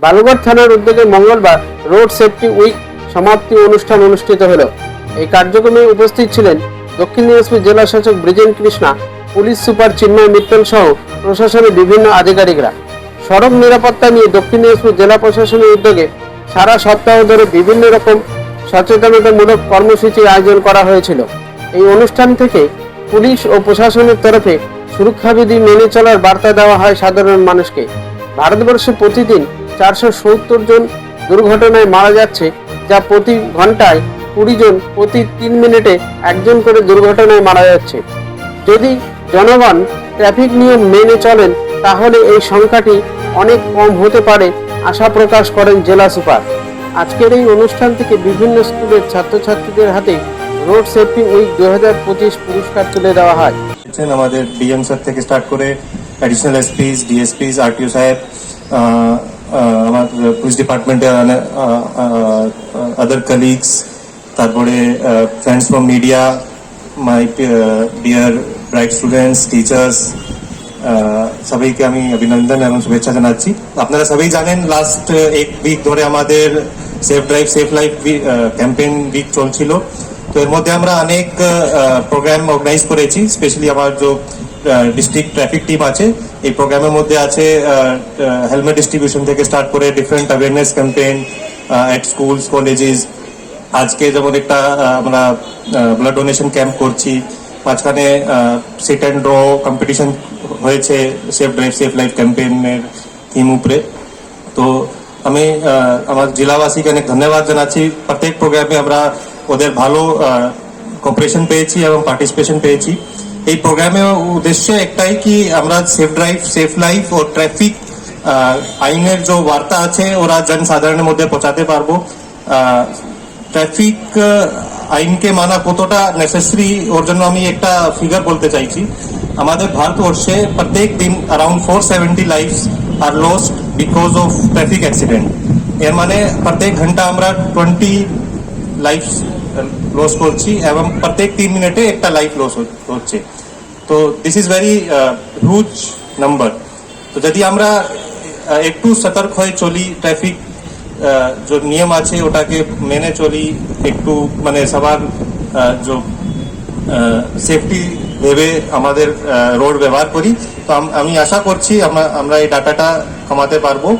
বালুঘাট থানার উদ্যোগে মঙ্গলবার রোড সেফটি উইক সমাপ্তি অনুষ্ঠান অনুষ্ঠিত হলো। এই কার্যক্রমে উপস্থিত ছিলেন দক্ষিণ দিনাজপুর জেলা শাসক ব্রিজেন কৃষ্ণা, পুলিশ সুপার চিন্ময় মিত্তল সহ প্রশাসনের বিভিন্ন আধিকারিকরা। সড়ক নিরাপত্তা নিয়ে দক্ষিণ দিনাজপুর জেলা প্রশাসনের উদ্যোগে সারা সপ্তাহ ধরে বিভিন্ন রকম সচেতনতামূলক কর্মসূচির আয়োজন করা হয়েছিল। এই অনুষ্ঠান থেকে পুলিশ ও প্রশাসনের তরফে সুরক্ষাবিধি মেনে চলার বার্তা দেওয়া হয় সাধারণ মানুষকে। ভারতবর্ষে প্রতিদিন 470 জন দুর্ঘটনায় মারা যাচ্ছে, যা প্রতি ঘন্টায় 20 জন, প্রতি 3 মিনিটে একজন করে দুর্ঘটনায় মারা যাচ্ছে। যদি জনগণ ট্রাফিক নিয়ম মেনে চলেন তাহলে এই সংখ্যাটি অনেক কম হতে পারে আশা প্রকাশ করেন জেলা সুপার। আজকের এই অনুষ্ঠান থেকে বিভিন্ন স্কুলের ছাত্রছাত্রীদের হাতে রোড সেফটি উইক 2025 পুরস্কার তুলে দেওয়া হয়। আমাদের ডিএম স্যার থেকে স্টার্ট করে অ্যাডিশনাল এসপিস, ডিএসপিস, আরটিও সাহেব, আমার পুলিশ ডিপার্টমেন্টে আদার কলিগস, তারপরে friends from media, my dear bright students, teachers, সবাইকে আমি অভিনন্দন এবং শুভেচ্ছা জানাচ্ছি। আপনারা সবাই জানেন লাস্ট 1 উইক ধরে আমাদের safe drive safe life campaign week চলছিল। তো এর মধ্যে আমরা অনেক প্রোগ্রাম অর্গানাইজ করেছি। স্পেশালি আমার যে ডিস্ট্রিক্ট ট্রাফিক টিম আছে, এই প্রোগ্রামের মধ্যে আছে হেলমেট ডিস্ট্রিবিউশন থেকে স্টার্ট করে different awareness campaign at schools, colleges. আজকে যেমন একটা আমরা ব্লাড ডোনেশন ক্যাম্প করছি, মাঝখানে সিট অ্যান্ড ড্র কম্পিটিশন হয়েছে সেফ ড্রাইভ সেফ লাইফ ক্যাম্পেইনের থিম উপরে। তো আমি আমার জেলাবাসীকে অনেক ধন্যবাদ জানাচ্ছি। প্রত্যেক প্রোগ্রামে আমরা ওদের ভালো কোঅপারেশন পেয়েছি এবং পার্টিসিপেশন পেয়েছি। এই প্রোগ্রামের উদ্দেশ্য একটাই কি আমরা সেফ ড্রাইভ সেফ লাইফ ও ট্রাফিক আইনের যে বার্তা আছে ওরা জনসাধারণের মধ্যে পৌঁছাতে পারবো। ট্রাফিক আইনকে মানা কতটা নেসেসারি ওর জন্য আমি একটা ফিগার বলতে চাইছি। আমাদের ভারতবর্ষে প্রত্যেক দিন around 470 lives are lost because of traffic accident. এর মানে প্রত্যেক ঘন্টা আমরা 20 লাইফ লস করছি এবং প্রত্যেক 3 মিনিটে একটা লাইফ লস হচ্ছে। তো this is very huge number. তো যদি আমরা একটু সতর্ক হয়ে চলি, ট্রাফিক যে নিয়ম আছে ওটাকে মেনে চলি, একটু মানে সবার যে সেফটি ভেবে আমাদের রোড ব্যবহার করি, তো আমি আশা করছি আমরা এই ডাটাটা কমাতে পারবো।